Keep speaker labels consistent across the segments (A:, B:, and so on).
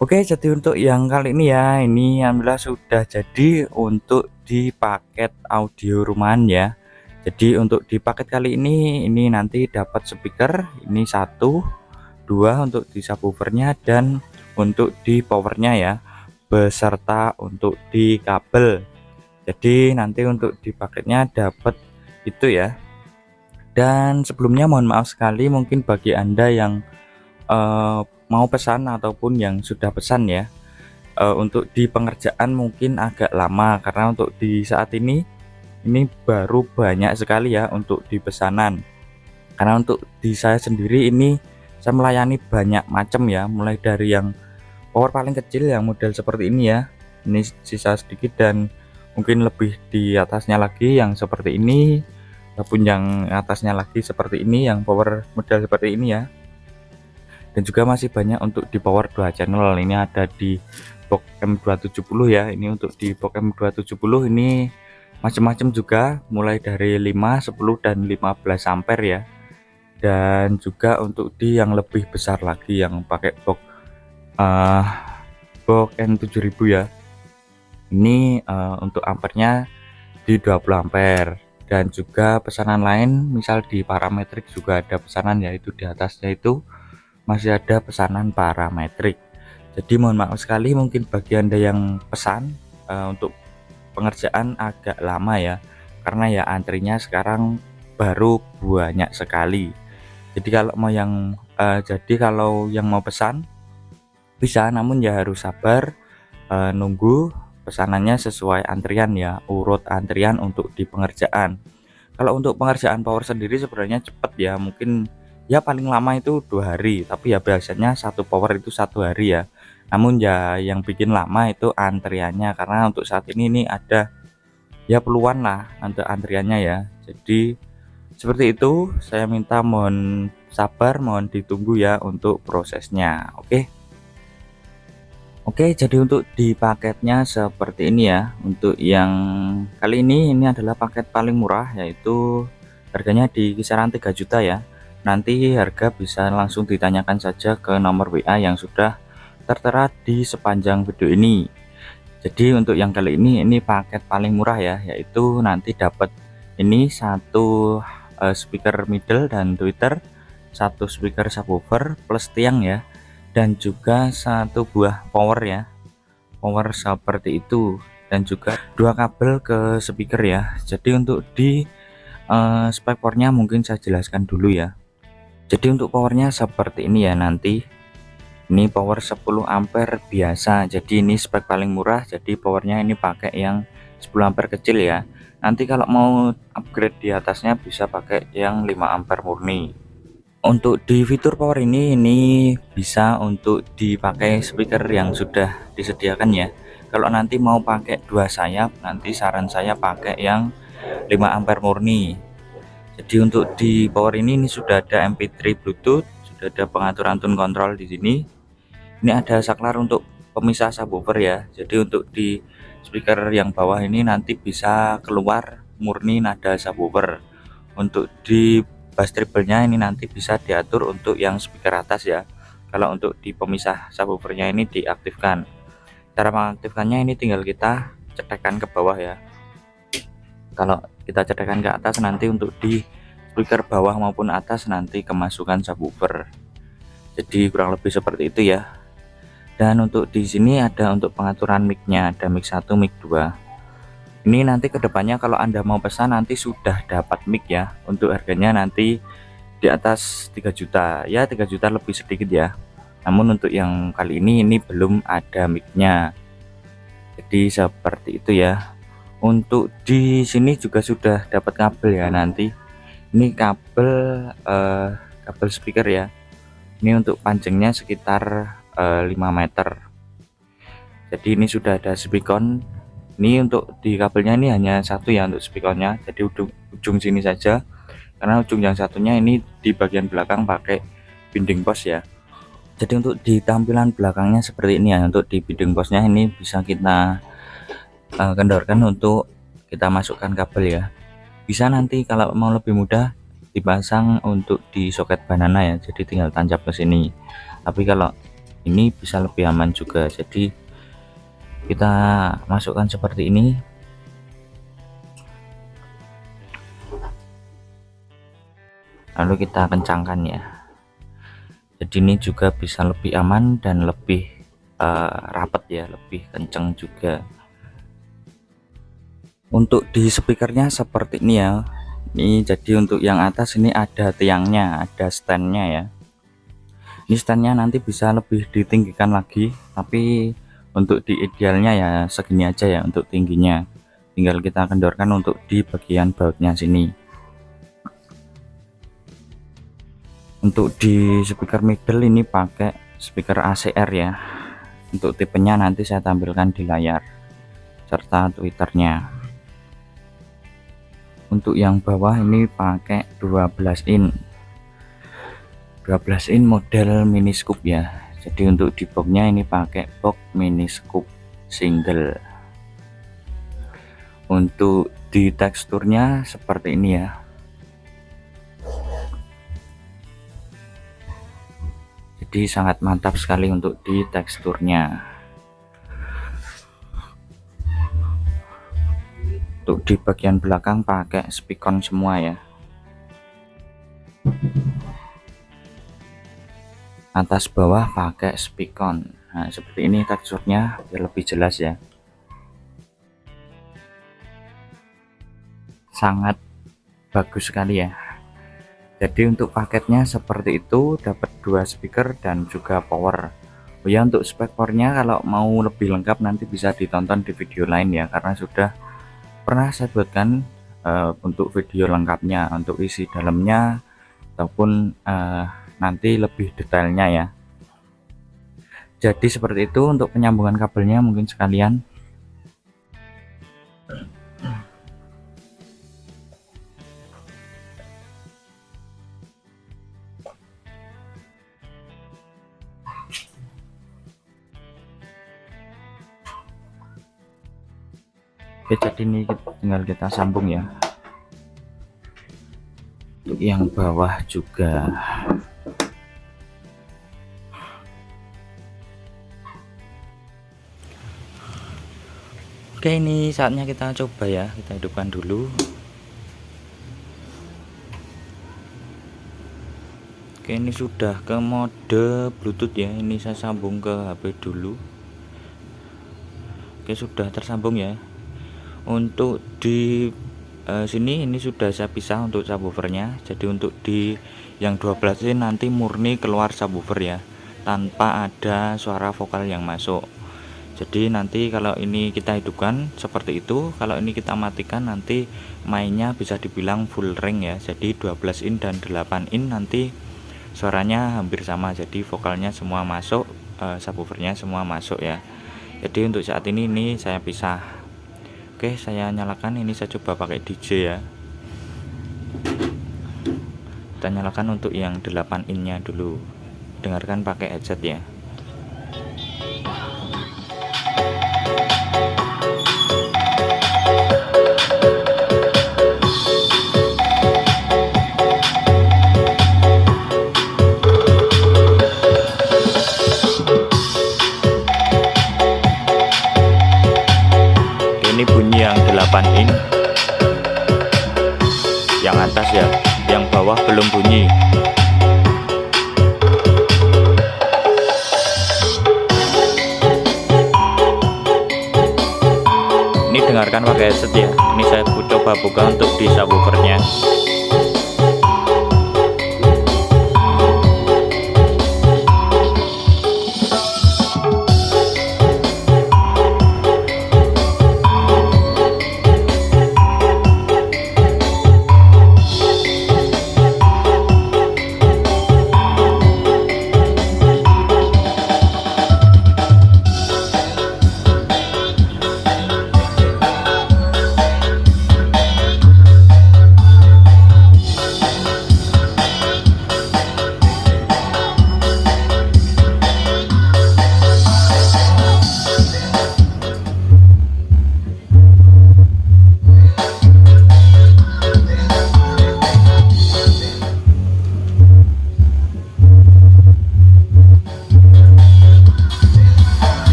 A: Oke, jadi untuk yang kali ini ya, ini alhamdulillah sudah jadi untuk di paket audio rumahan ya. Jadi untuk di paket kali ini nanti dapat speaker ini satu, dua untuk di subwoofernya dan untuk di powernya ya, beserta untuk di kabel. Jadi nanti untuk di paketnya dapat itu ya. Dan sebelumnya mohon maaf sekali mungkin bagi Anda yang mau pesan ataupun yang sudah pesan ya. Untuk di pengerjaan mungkin agak lama karena untuk di saat ini baru banyak sekali ya untuk di pesanan. Karena untuk di saya sendiri ini saya melayani banyak macam ya, mulai dari yang power paling kecil yang model seperti ini ya. Ini sisa sedikit dan mungkin lebih di atasnya lagi yang seperti ini, ataupun yang atasnya lagi seperti ini yang power model seperti ini ya. Dan juga masih banyak untuk di power 2 channel. Ini ada di box M270 ya. Ini untuk di box M270 ini macam-macam juga, mulai dari 5, 10 dan 15 ampere ya. Dan juga untuk di yang lebih besar lagi yang pakai box N7000 ya. Ini untuk ampernya di 20 ampere. Dan juga pesanan lain misal di parametrik juga ada pesanan, yaitu di atasnya itu masih ada pesanan parametrik. Jadi mohon maaf sekali mungkin bagi Anda yang pesan untuk pengerjaan agak lama ya, karena ya antrinya sekarang baru banyak sekali. Jadi kalau yang mau pesan bisa, namun ya harus sabar nunggu pesanannya sesuai antrian ya, urut antrian untuk di pengerjaan. Kalau untuk pengerjaan power sendiri sebenarnya cepat ya, mungkin ya paling lama itu 2 hari, tapi ya biasanya satu power itu 1 hari ya. Namun ya yang bikin lama itu antriannya, karena untuk saat ini ada ya puluhan lah untuk antriannya ya. Jadi seperti itu, saya minta mohon sabar, mohon ditunggu ya untuk prosesnya. Oke, jadi untuk di paketnya seperti ini ya. Untuk yang kali ini adalah paket paling murah, yaitu harganya di kisaran 3 juta ya. Nanti harga bisa langsung ditanyakan saja ke nomor WA yang sudah tertera di sepanjang video ini. Jadi untuk yang kali ini paket paling murah ya, yaitu nanti dapat ini satu speaker middle dan tweeter, satu speaker subwoofer plus tiang ya, dan juga satu buah power ya, power seperti itu, dan juga dua kabel ke speaker ya. Jadi untuk di spek powernya mungkin saya jelaskan dulu ya. Jadi untuk powernya seperti ini ya, nanti ini power 10 ampere biasa. Jadi ini spek paling murah, jadi powernya ini pakai yang 10 ampere kecil ya. Nanti kalau mau upgrade di atasnya bisa pakai yang 5 ampere murni. Untuk di fitur power ini bisa untuk dipakai speaker yang sudah disediakan ya. Kalau nanti mau pakai 2 sayap, nanti saran saya pakai yang 5 ampere murni. Jadi untuk di power ini sudah ada MP3 Bluetooth, sudah ada pengaturan tone control di sini. Ini ada saklar untuk pemisah subwoofer ya. Jadi untuk di speaker yang bawah ini nanti bisa keluar murni nada subwoofer. Untuk di bass treble-nya ini nanti bisa diatur untuk yang speaker atas ya. Kalau untuk di pemisah subwoofernya ini diaktifkan. Cara mengaktifkannya ini tinggal kita cetekan ke bawah ya. Kalau kita cetekan ke atas, nanti untuk di speaker bawah maupun atas nanti kemasukan subwoofer. Jadi kurang lebih seperti itu ya. Dan untuk di sini ada untuk pengaturan mic-nya, ada mic 1, mic 2. Ini nanti kedepannya kalau Anda mau pesan nanti sudah dapat mic ya. Untuk harganya nanti di atas 3 juta ya, 3 juta lebih sedikit ya. Namun untuk yang kali ini belum ada mic-nya. Jadi seperti itu ya. Untuk di sini juga sudah dapat kabel ya nanti. Ini kabel speaker ya. Ini untuk panjangnya sekitar 5 meter. Jadi ini sudah ada spikon. Ini untuk di kabelnya ini hanya satu ya untuk spikonnya. Jadi ujung sini saja, karena ujung yang satunya ini di bagian belakang pakai binding pos ya. Jadi untuk di tampilan belakangnya seperti ini ya. Untuk di binding posnya ini bisa kita kendorkan untuk kita masukkan kabel ya. Bisa nanti kalau mau lebih mudah dipasang untuk di soket banana ya. Jadi tinggal tancap ke sini. Tapi kalau ini bisa lebih aman juga. Jadi kita masukkan seperti ini, lalu kita kencangkan ya. Jadi ini juga bisa lebih aman dan lebih rapat ya, lebih kencang juga. Untuk di speakernya seperti ini ya. Ini jadi untuk yang atas ini ada tiangnya, ada standnya ya. Ini standnya nanti bisa lebih ditinggikan lagi, tapi untuk di idealnya ya segini aja ya untuk tingginya. Tinggal kita kendorkan untuk di bagian bautnya sini. Untuk di speaker middle ini pakai speaker ACR ya. Untuk tipenya nanti saya tampilkan di layar serta twitternya. Untuk yang bawah ini pakai 12 in model mini scoop ya. Jadi untuk di boxnya ini pakai box mini scoop single. Untuk di teksturnya seperti ini ya. Jadi sangat mantap sekali untuk di teksturnya. Untuk di bagian belakang pakai spikon semua ya. Atas bawah pakai spikon. Nah, seperti ini teksturnya biar lebih jelas ya. Sangat bagus sekali ya. Jadi untuk paketnya seperti itu, dapat 2 speaker dan juga power. Oh ya, untuk spek powernya kalau mau lebih lengkap nanti bisa ditonton di video lain ya, karena sudah pernah saya buatkan untuk video lengkapnya, untuk isi dalamnya ataupun nanti lebih detailnya ya. Jadi seperti itu untuk penyambungan kabelnya mungkin sekalian. Oke, jadi ini tinggal kita sambung ya. Untuk yang bawah juga. Oke, ini saatnya kita coba ya, kita hidupkan dulu. Oke, ini sudah ke mode Bluetooth ya. Ini saya sambung ke HP dulu. Oke, sudah tersambung ya. Untuk di sini ini sudah saya pisah untuk subwoofernya. Jadi untuk di yang 12 ini nanti murni keluar subwoofer ya, tanpa ada suara vokal yang masuk. Jadi nanti kalau ini kita hidupkan seperti itu, kalau ini kita matikan nanti mainnya bisa dibilang full range ya. Jadi 12 in dan 8 in nanti suaranya hampir sama. Jadi vokalnya semua masuk, subwoofernya semua masuk ya. Jadi untuk saat ini saya pisah. Oke, saya nyalakan. Ini saya coba pakai DJ ya. Kita nyalakan untuk yang 8 in nya dulu. Dengarkan pakai headset ya. Ini bunyi yang 8 in, yang atas ya, yang bawah belum bunyi. Ini dengarkan pakai headset ya. Ini saya coba buka untuk di subwoofernya.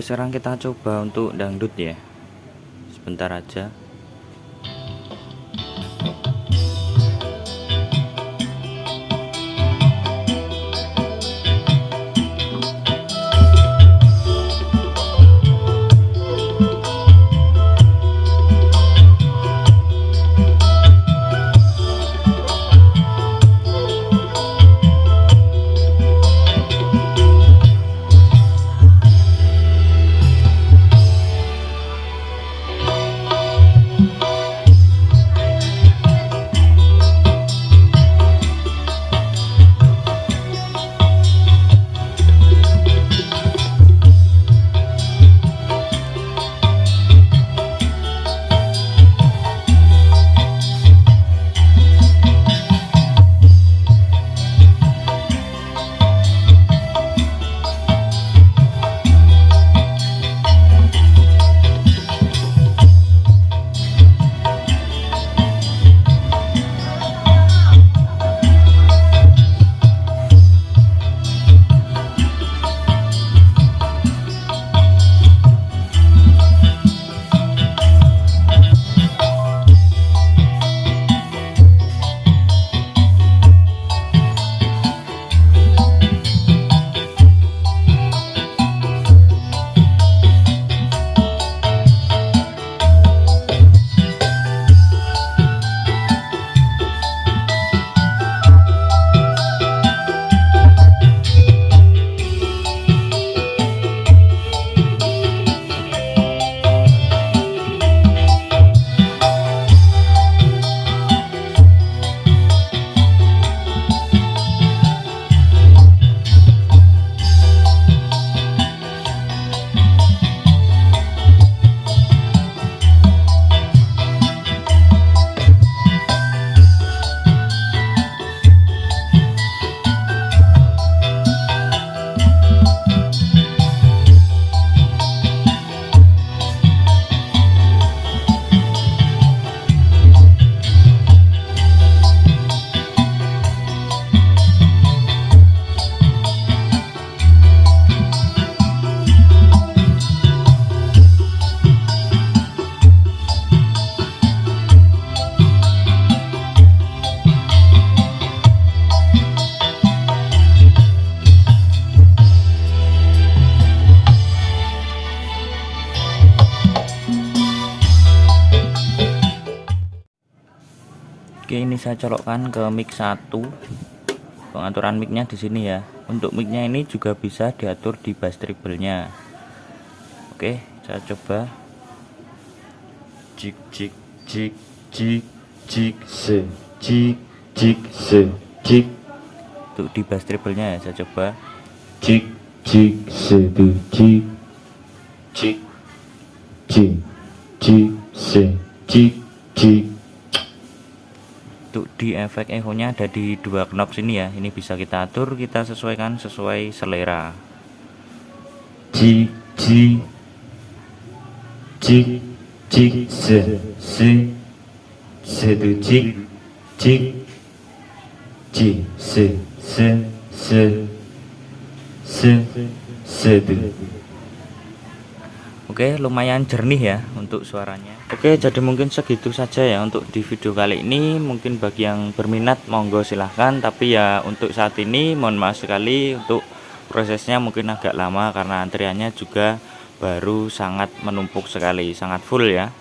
A: sekarang kita coba untuk dangdut ya, sebentar aja. Oke, ini saya colokkan ke mic 1. Pengaturan micnya di sini ya. Untuk micnya ini juga bisa diatur di bass treble-nya. Oke, saya coba. Jik jik jik jik jik se jik jik se jik. Untuk di bass treble-nya ya, saya coba. Jik jik se du jik jik jik jik se jik jik. Untuk di efek echo-nya ada di 2 knob sini ya. Ini bisa kita atur, kita sesuaikan sesuai selera. Jik jik jik jik se se du jik jik jik se se du. Oke, lumayan jernih ya untuk suaranya. Oke, jadi mungkin segitu saja ya untuk di video kali ini. Mungkin bagi yang berminat monggo silahkan, tapi ya untuk saat ini mohon maaf sekali untuk prosesnya mungkin agak lama karena antriannya juga baru sangat menumpuk sekali, sangat full ya.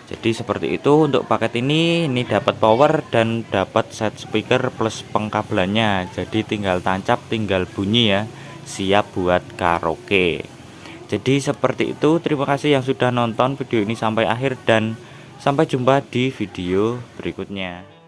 A: Jadi seperti itu untuk paket ini dapat power dan dapat set speaker plus pengkabelannya. Jadi tinggal tancap, tinggal bunyi ya, siap buat karaoke. Jadi seperti itu, terima kasih yang sudah nonton video ini sampai akhir dan sampai jumpa di video berikutnya.